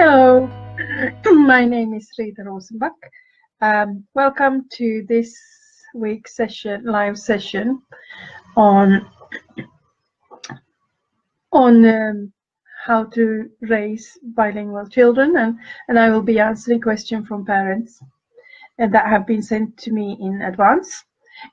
Hello, my name is Rita Rosenbach. Welcome to this week's live session on how to raise bilingual children, and I will be answering questions from parents that have been sent to me in advance.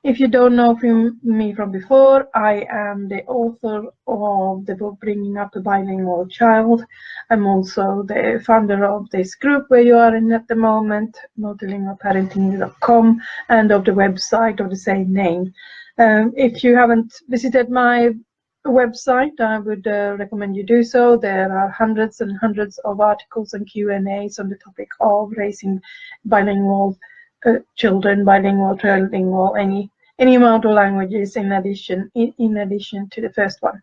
If you don't know me from before, I am the author of the book Bringing Up a Bilingual Child. I'm also the founder of this group where you are in at the moment, multilingualparenting.com, and of the website of the same name. If you haven't visited my website, I would recommend you do so. There are hundreds and hundreds of articles and Q&As on the topic of raising bilingual children, bilingual, trilingual, any amount of languages in addition to the first one.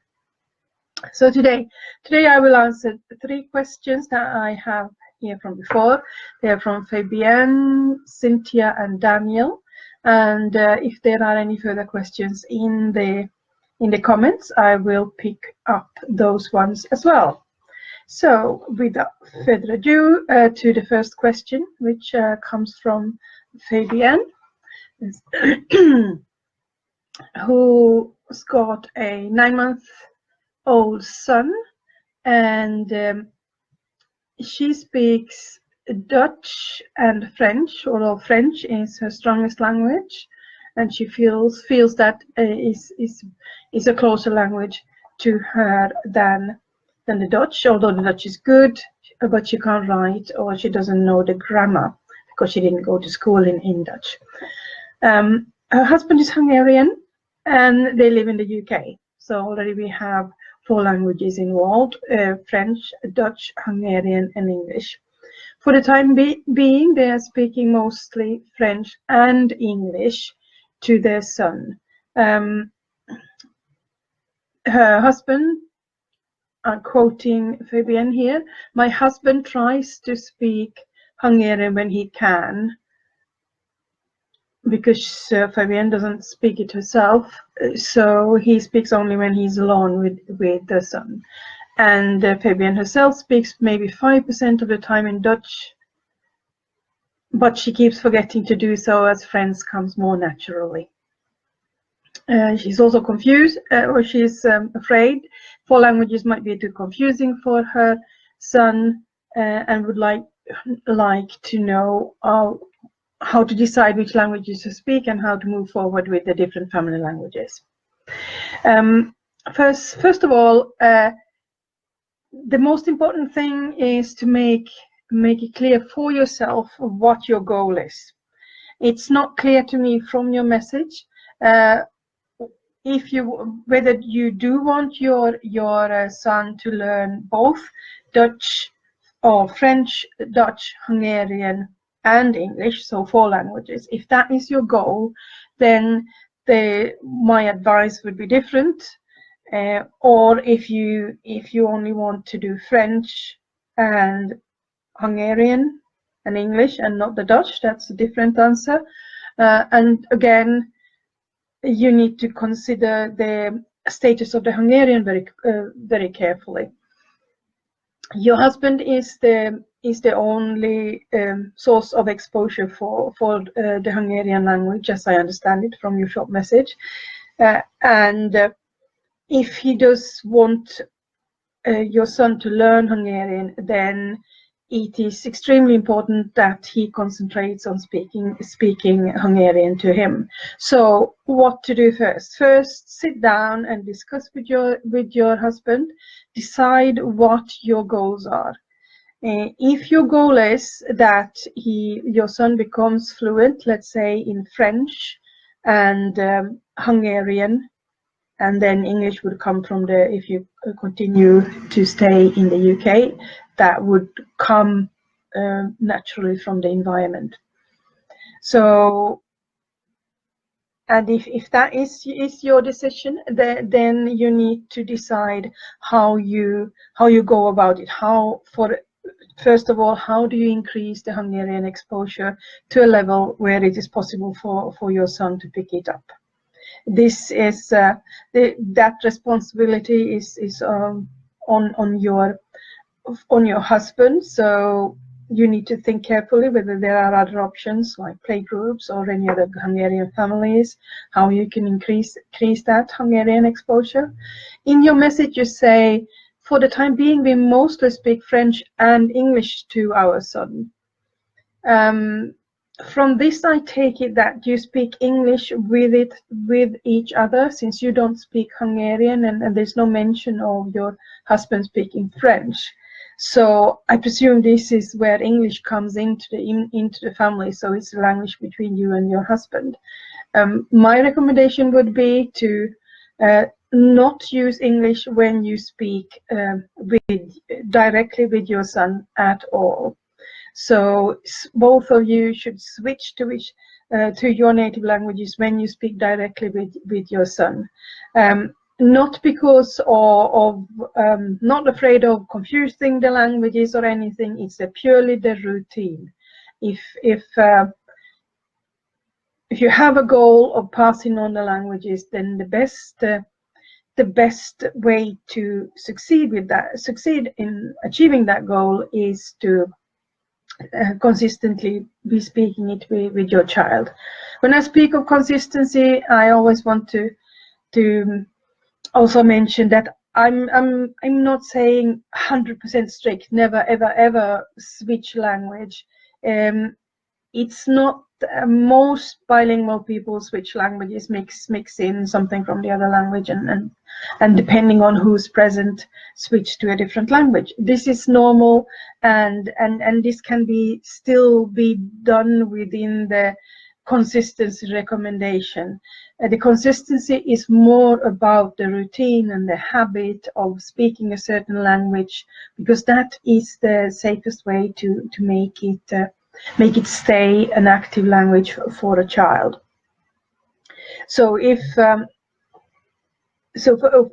So today I will answer 3 questions that I have here from before. They are from Fabienne, Cynthia, and Daniel. And if there are any further questions in the comments, I will pick up those ones as well. So without further ado, to the first question, which comes from Fabienne, who's got a 9-month-old son, and she speaks Dutch and French, although French is her strongest language, and she feels that is a closer language to her than the Dutch, although the Dutch is good, but she can't write or she doesn't know the grammar because she didn't go to school in Dutch. Her husband is Hungarian and they live in the UK. So already we have 4 languages involved, French, Dutch, Hungarian, and English. For the time being, they are speaking mostly French and English to their son. Her husband, I'm quoting Fabienne here, my husband tries to speak Hungarian when he can, because Fabienne doesn't speak it herself, so he speaks only when he's alone with the son. And Fabienne herself speaks maybe 5% of the time in Dutch, but she keeps forgetting to do so as French comes more naturally. She's also confused, or she's afraid 4 languages might be too confusing for her son, and would like to know how to decide which languages to speak and how to move forward with the different family languages. First of all, the most important thing is to make it clear for yourself what your goal is. It's not clear to me from your message whether you do want your son to learn both Dutch or French, Dutch, Hungarian, and English, so 4 languages. If that is your goal, then my advice would be different. Or if you only want to do French and Hungarian and English and not the Dutch, that's a different answer. And again, you need to consider the status of the Hungarian very carefully. Your husband is the only source of exposure for the Hungarian language, as I understand it from your short message. And if he does want your son to learn Hungarian, then it is extremely important that he concentrates on speaking Hungarian to him. So what to do first? First, sit down and discuss with your husband. Decide what your goals are. If your goal is that your son becomes fluent, let's say in French and Hungarian, and then English would come from if you continue to stay in the UK, that would come naturally from the environment. So, and if that is your decision, then you need to decide how you go about it. First of all, how do you increase the Hungarian exposure to a level where it is possible for your son to pick it up? This is that responsibility is on on your husband, so you need to think carefully whether there are other options like playgroups or any other Hungarian families, how you can increase that Hungarian exposure. In your message you say, for the time being we mostly speak French and English to our son. From this I take it that you speak English with each other, since you don't speak Hungarian, and there's no mention of your husband speaking French. So I presume this is where English comes into the family, so it's a language between you and your husband. My recommendation would be to not use English when you speak directly with your son at all. So both of you should switch to your native languages when you speak directly with your son. Not because of not afraid of confusing the languages or anything. It's purely the routine. If you have a goal of passing on the languages, then the best way to succeed in achieving that goal is to consistently be speaking it with your child. When I speak of consistency, I always want to also mention that I'm not saying 100% strict, never ever switch language. It's not most bilingual people switch languages, mix in something from the other language, and depending on who's present, switch to a different language. This is normal, and this can still be done within the consistency recommendation. The consistency is more about the routine and the habit of speaking a certain language, because that is the safest way to make it stay an active language for a child. So if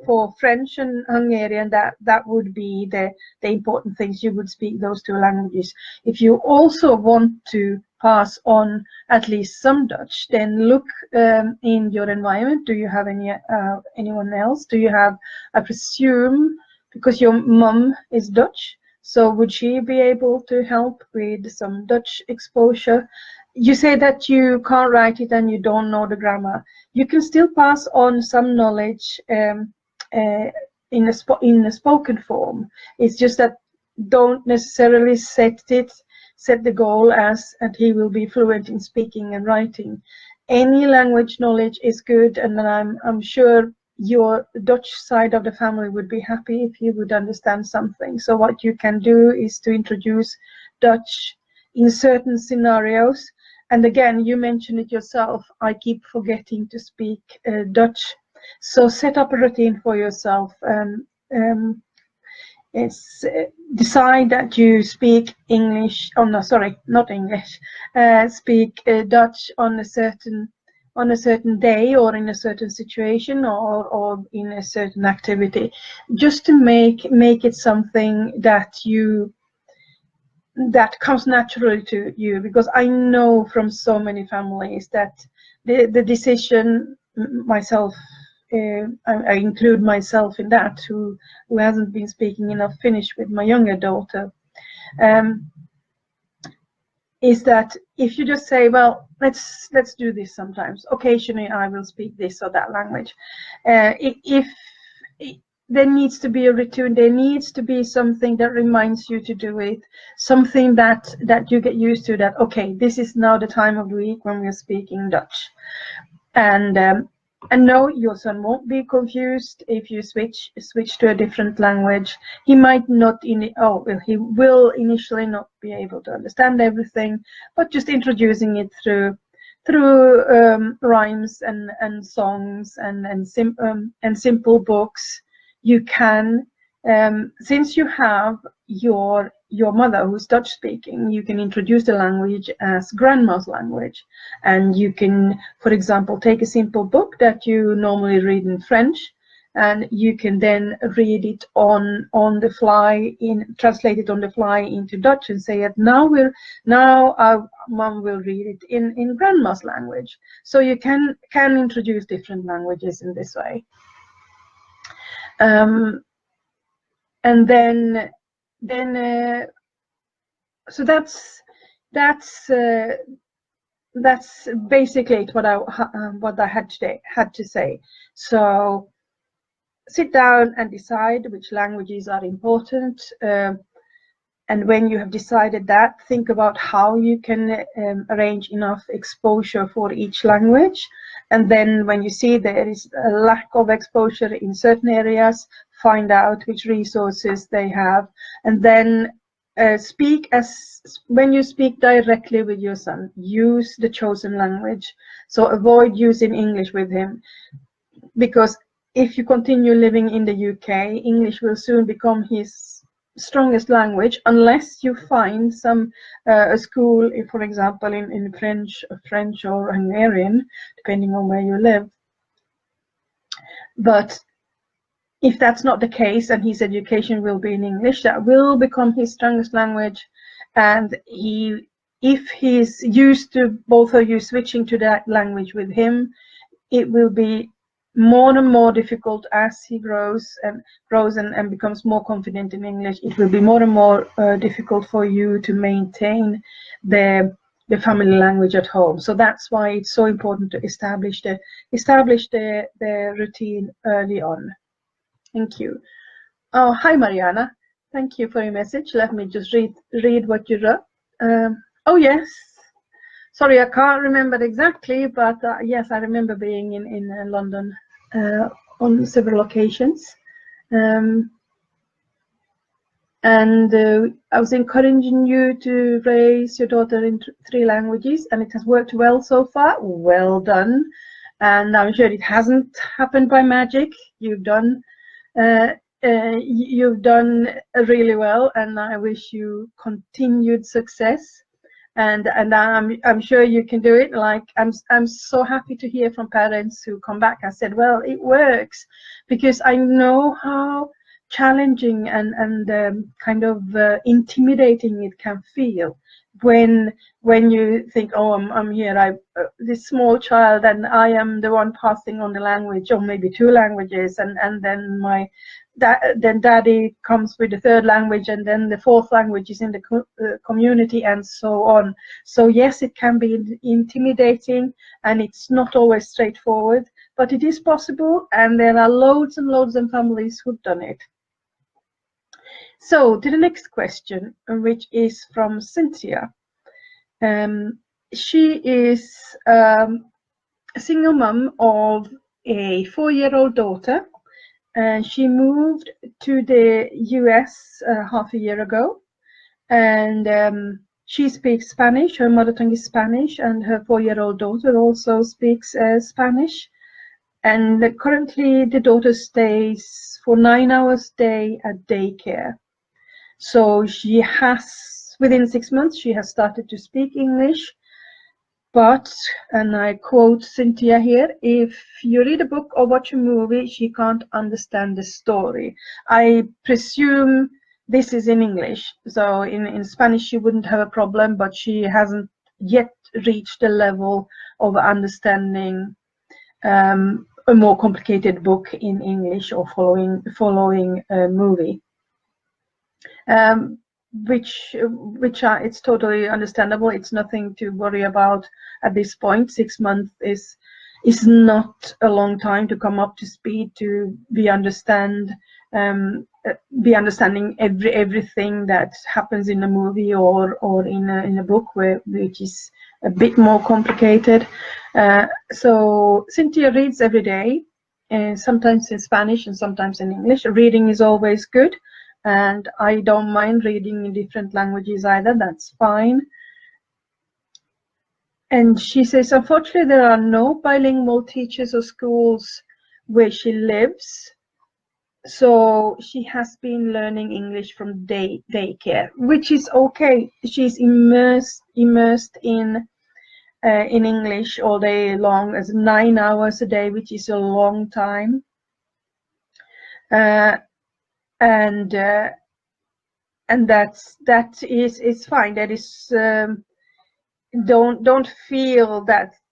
for French and Hungarian, that would be the important things. You would speak those two languages. If you also want to pass on at least some Dutch, then look in your environment. Do you have anyone else? Do you have, I presume, because your mum is Dutch, so would she be able to help with some Dutch exposure? You say that you can't write it and you don't know the grammar. You can still pass on some knowledge in a spoken form. It's just that don't necessarily set the goal as and he will be fluent in speaking and writing. Any language knowledge is good, and I'm sure your Dutch side of the family would be happy if you would understand something. So what you can do is to introduce Dutch in certain scenarios. And again, you mentioned it yourself, I keep forgetting to speak Dutch. So set up a routine for yourself. Decide that you speak English, not English, speak Dutch on a certain day or in a certain situation or in a certain activity, just to make it something that comes naturally to you. Because I know from so many families that the decision, myself, I include myself in that, who hasn't been speaking enough Finnish with my younger daughter, is that if you just say, well, let's do this sometimes, occasionally I will speak this or that language, there needs to be a routine, there needs to be something that reminds you to do it, something that you get used to, that okay, this is now the time of the week when we're speaking Dutch. And no, your son won't be confused if you switch to a different language. He might not he will initially not be able to understand everything, but just introducing it through rhymes and songs and simple books. You can, since you have your mother who's Dutch speaking, you can introduce the language as grandma's language, and you can, for example, take a simple book that you normally read in French, and you can then read it on the fly, translate it on the fly into Dutch, and say that now our mom will read it in grandma's language. So you can introduce different languages in this way. And then then so that's basically what I had to say. So sit down and decide which languages are important. And when you have decided that, think about how you can arrange enough exposure for each language. And then when you see there is a lack of exposure in certain areas, find out which resources they have. And then when you speak directly with your son, use the chosen language. So avoid using English with him, because if you continue living in the UK, English will soon become his strongest language, unless you find a school, for example, in French or Hungarian, depending on where you live. But if that's not the case, and his education will be in English, that will become his strongest language. And if he's used to both of you switching to that language with him, it will be more and more difficult as he grows and becomes more confident in English. It will be more and more difficult for you to maintain the family language at home. So that's why it's so important to establish the routine early on. Thank you. Oh, hi Mariana. Thank you for your message. Let me just read what you wrote. Oh yes. Sorry, I can't remember exactly, but yes, I remember being in London on several occasions. And I was encouraging you to raise your daughter in 3 languages, and it has worked well so far. Well done. And I'm sure it hasn't happened by magic. You've done really well, and I wish you continued success. And I'm sure you can do it. Like I'm so happy to hear from parents who come back and said, well, it works, because I know how challenging and kind of intimidating it can feel when you think, oh, I'm here, this small child, and I am the one passing on the language, or maybe 2 languages, and then then daddy comes with the 3rd language, and then the 4th language is in the community, and so on. So yes, it can be intimidating, and it's not always straightforward, but it is possible, and there are loads and loads of families who've done it. So to the next question, which is from Cynthia. She is a single mum of a 4-year-old daughter. And she moved to the US half a year ago, and she speaks Spanish. Her mother tongue is Spanish, and her 4-year-old daughter also speaks Spanish. And currently the daughter stays for 9 hours a day at daycare. So she has, within 6 months, she has started to speak English. But, and I quote Cynthia here, if you read a book or watch a movie, she can't understand the story. I presume this is in English. So in Spanish, she wouldn't have a problem, but she hasn't yet reached the level of understanding a more complicated book in English or following a movie. Which it's totally understandable. It's nothing to worry about at this point. 6 months is not a long time to come up to speed, to be understanding everything that happens in a movie or in a book which is a bit more complicated. So Cynthia reads every day, sometimes in Spanish and sometimes in English. Reading is always good. And I don't mind reading in different languages either, that's fine. And she says, unfortunately, there are no bilingual teachers or schools where she lives. So she has been learning English from daycare, which is okay. She's immersed in English all day long, as 9 hours a day, which is a long time. And that is fine. That is don't feel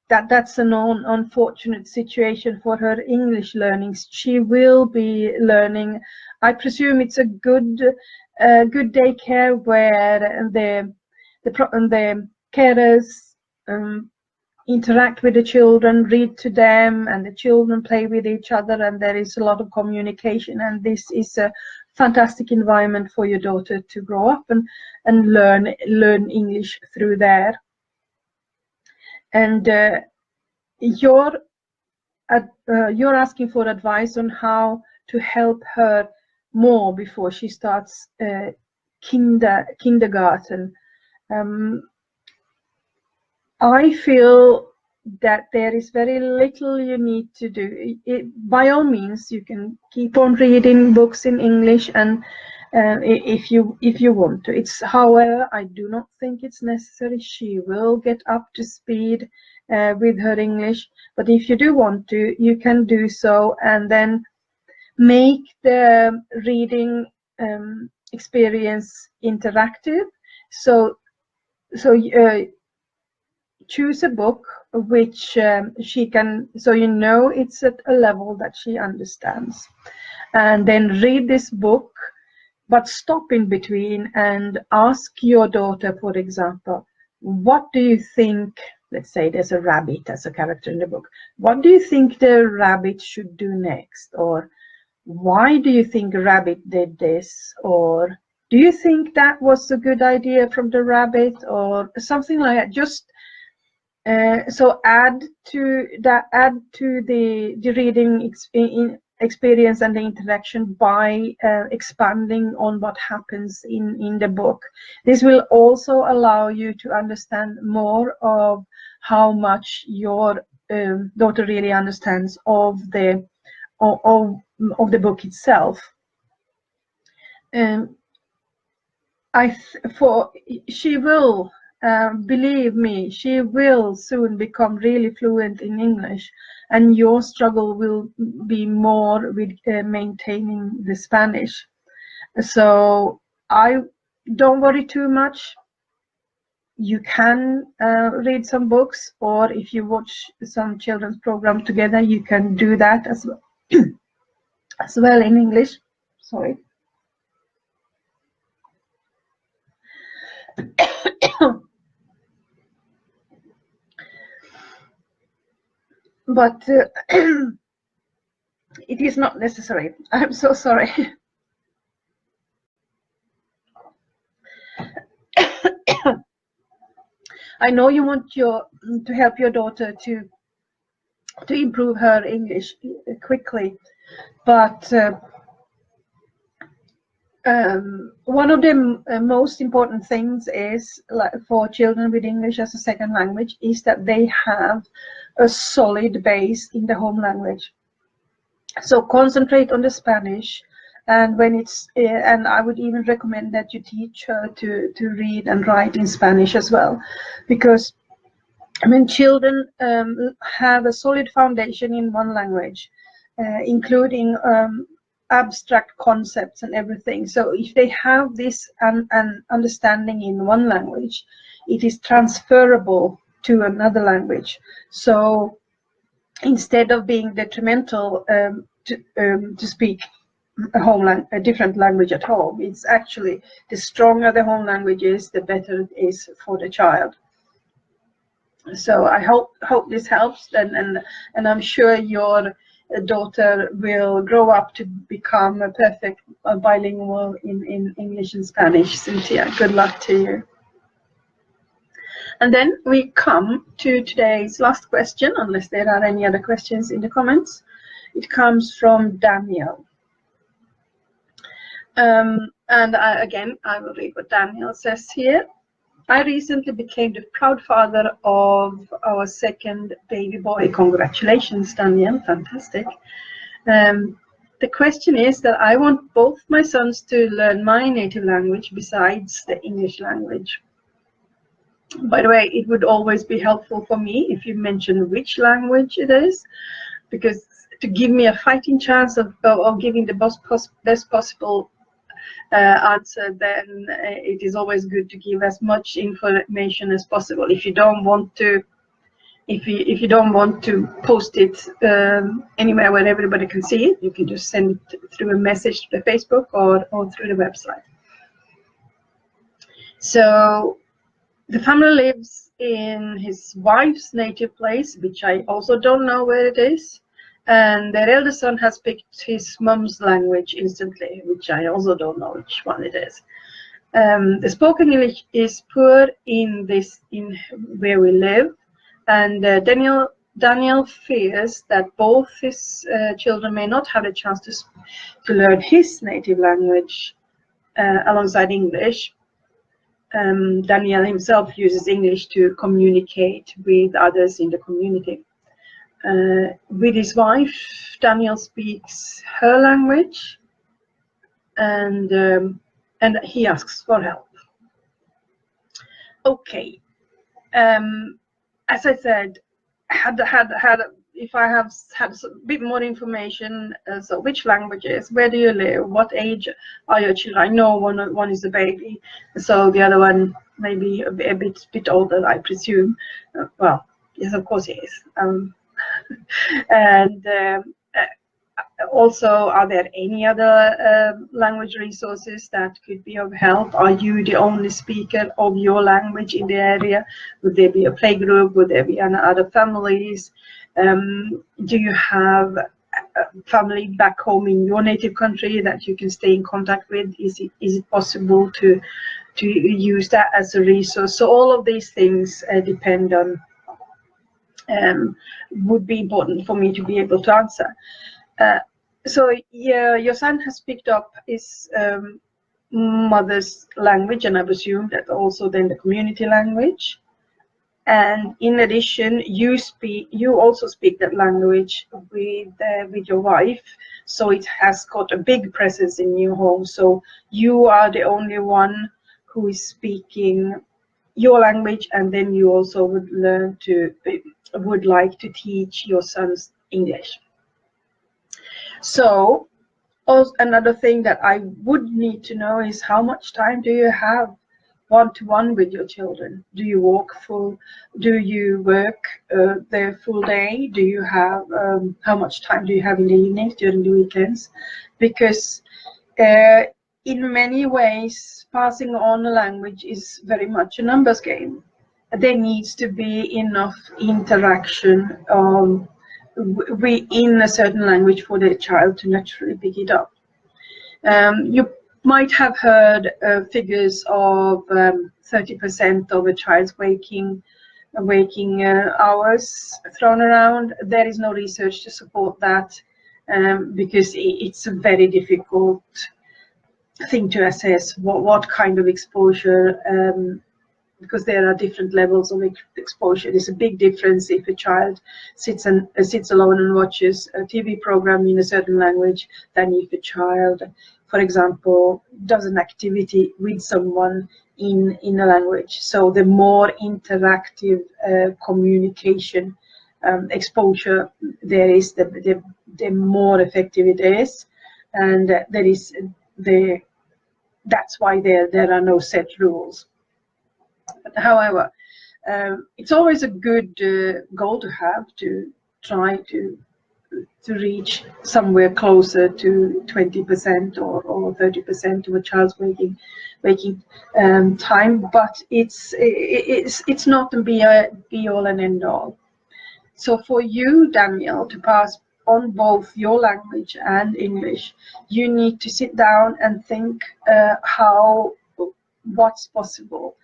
that's an unfortunate situation for her English learning. She will be learning. I presume it's a good good daycare where the carers interact with the children, read to them, and the children play with each other, and there is a lot of communication, and this is a fantastic environment for your daughter to grow up and learn English through there. And you're asking for advice on how to help her more before she starts kindergarten. I feel that there is very little you need to do. By all means, you can keep on reading books in English, and if you want to. However, I do not think it's necessary. She will get up to speed with her English, but if you do want to, you can do so, and then make the reading experience interactive. So choose a book which she can, so you know it's at a level that she understands, and then read this book, but stop in between and ask your daughter, for example, what do you think, let's say there's a rabbit as a character in the book, what do you think the rabbit should do next? Or why do you think a rabbit did this? Or do you think that was a good idea from the rabbit? Or something like that. Just so add to the reading experience and the interaction by expanding on what happens in the book. This will also allow you to understand more of how much your daughter really understands of the book itself. She will, believe me, she will soon become really fluent in English, and your struggle will be more with maintaining the Spanish. So I don't worry too much. You can read some books, or if you watch some children's program together, you can do that as well, as well in English. Sorry. But it is not necessary. I'm so sorry. I know you want to help your daughter to improve her English quickly, but one of the most important things is, like, for children with English as a second language, is that they have a solid base in the home language. So concentrate on the Spanish, and when it's and I would even recommend that you teach her to read and write in Spanish as well, because I mean, children have a solid foundation in one language, including abstract concepts and everything. So if they have this an understanding in one language, it is transferable to another language. So instead of being detrimental to speak a different language at home, it's actually, the stronger the home language is, the better it is for the child. So I hope this helps, and I'm sure your daughter will grow up to become a perfect bilingual in English and Spanish. Cynthia, good luck to you. And then we come to today's last question, unless there are any other questions in the comments. It comes from Daniel. And again, I will read what Daniel says here. I recently became the proud father of our second baby boy. Congratulations, Daniel. Fantastic. The question is that I want both my sons to learn my native language besides the English language. By the way, it would always be helpful for me if you mention which language it is, because to give me a fighting chance of giving the best possible answer, then it is always good to give as much information as possible. If you don't want to, if you don't want to post it anywhere where everybody can see it, you can just send it through a message to the Facebook or through the website. So the family lives in his wife's native place, which I also don't know where it is. And their eldest son has picked his mum's language instantly, which I also don't know which one it is. The spoken English is poor in where we live, and Daniel fears that both his children may not have a chance to learn his native language alongside English. Daniel himself uses English to communicate with others in the community. With his wife, Daniel speaks her language, and he asks for help. Okay, as I said, if I have had a bit more information, so which languages, where do you live, what age are your children? I know one is a baby, so the other one maybe a bit older, I presume. Well, yes, of course he is. And also, are there any other language resources that could be of help? Are you the only speaker of your language in the area? Would there be a playgroup? Would there be other families? Do you have family back home in your native country that you can stay in contact with? Is it possible to use that as a resource? So all of these things depend on, would be important for me to be able to answer. So yeah, your son has picked up his mother's language, and I presume that also then the community language. And in addition, you also speak that language with your wife, so it has got a big presence in your home. So you are the only one who is speaking your language, and then you also would like to teach your sons English. So also another thing that I would need to know is how much time do you have one-to-one with your children? Do you do you work the full day? Do you have how much time do you have in the evenings, during the weekends? Because in many ways, passing on a language is very much a numbers game. There needs to be enough interaction in a certain language for the child to naturally pick it up. You might have heard figures of 30% of a child's waking hours thrown around. There is no research to support that because it's a very difficult thing to assess what kind of exposure, because there are different levels of exposure. There's a big difference if a child sits alone and watches a TV program in a certain language than if a child, for example, does an activity with someone in a language. So the more interactive communication exposure there is, the more effective it is, and that's why there are no set rules. However, it's always a good goal to have, to try to reach somewhere closer to 20% or 30% of a child's waking time, but it's not the be all and end all. So for you, Daniel, to pass on both your language and English, you need to sit down and think what's possible.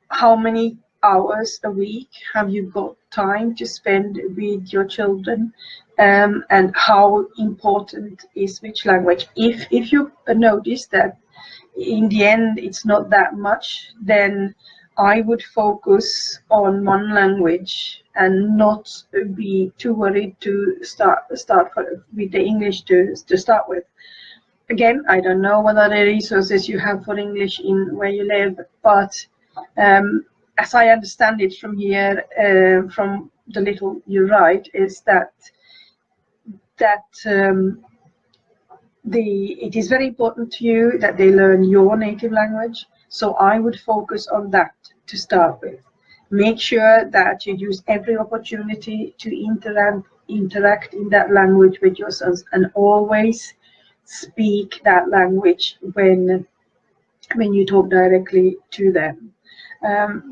How many hours a week have you got time to spend with your children, and how important is which language? If you notice that in the end it's not that much, then I would focus on one language and not be too worried to start with the English to start with. Again, I don't know what other resources you have for English in where you live, but as I understand it from here, from the little you write, is that it is very important to you that they learn your native language. So I would focus on that to start with. Make sure that you use every opportunity to interact in that language with your sons, and always speak that language when when you talk directly to them.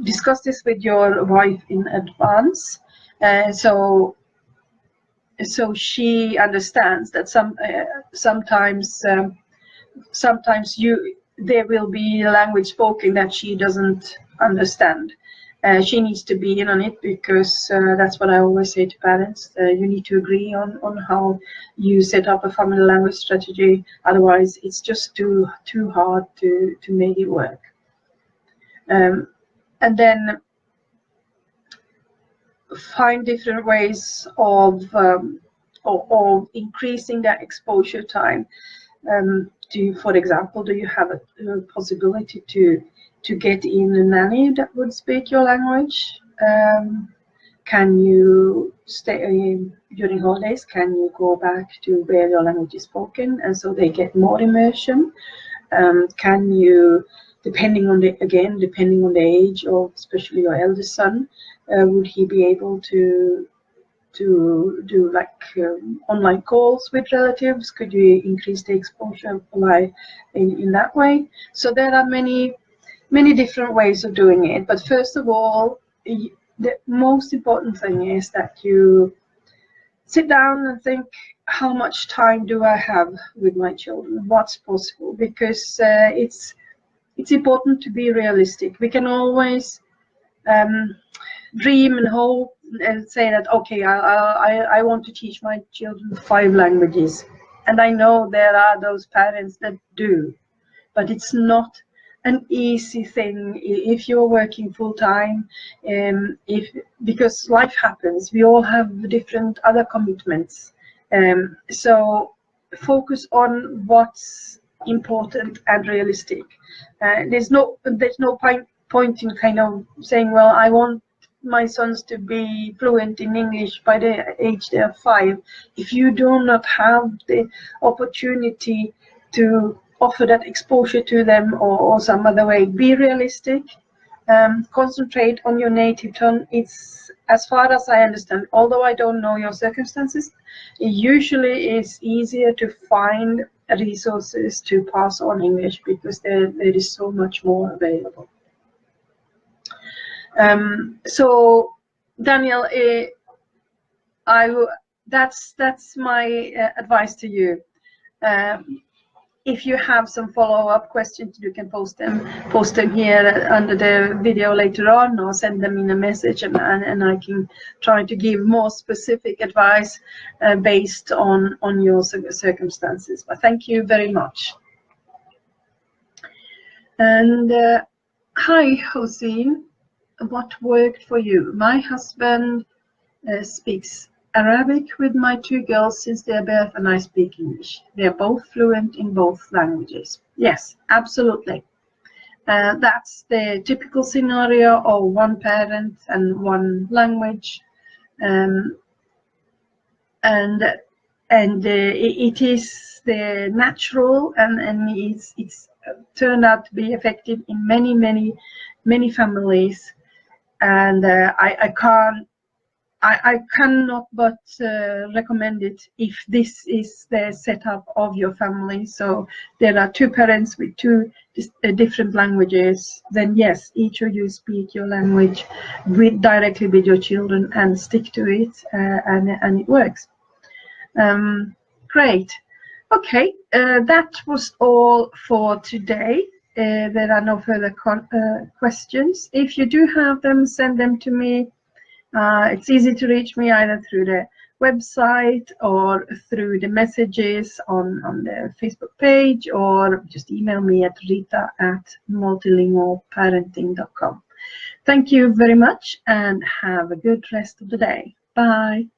Discuss this with your wife in advance, so she understands that sometimes there will be a language spoken that she doesn't understand. She needs to be in on it, because that's what I always say to parents. You need to agree on how you set up a family language strategy. Otherwise, it's just too hard to make it work. And then find different ways of increasing that exposure time. For example, do you have a possibility to get in a nanny that would speak your language? Can you stay during holidays? Can you go back to where your language is spoken, and so they get more immersion? Can you, depending on the age of especially your eldest son, would he be able to do like online calls with relatives? Could you increase the exposure in that way? So there are many different ways of doing it. But first of all, the most important thing is that you sit down and think, how much time do I have with my children? What's possible? Because it's important to be realistic. We can always dream and hope and say that, okay, I want to teach my children 5 languages, and I know there are those parents that do, but it's not an easy thing if you're working full time, because life happens. We all have different other commitments, so focus on what's important and realistic. There's no point in kind of saying, well, I want my sons to be fluent in English by the age they are 5, if you do not have the opportunity to offer that exposure to them or some other way. Be realistic. Concentrate on your native tongue. It's, as far as I understand, although I don't know your circumstances, it usually is easier to find resources to pass on English, because there is so much more available. So Daniel, that's my advice to you. If you have some follow-up questions, you can post them here under the video later on, or send them in a message, and I can try to give more specific advice based on your circumstances. But thank you very much. And hi, Hossein. What worked for you? My husband speaks Arabic with my 2 girls since their birth, and I speak English. They are both fluent in both languages. Yes, absolutely. That's the typical scenario of 1 parent and 1 language, and it is the natural, and it's turned out to be effective in many families. And I cannot but recommend it if this is the setup of your family. So there are 2 parents with 2 different languages. Then yes, each of you speak your language directly with your children and stick to it, and it works. Great. Okay, that was all for today. There are no further questions. If you do have them, send them to me. It's easy to reach me either through the website or through the messages on the Facebook page, or just email me at rita@multilingualparenting.com. Thank you very much, and have a good rest of the day. Bye.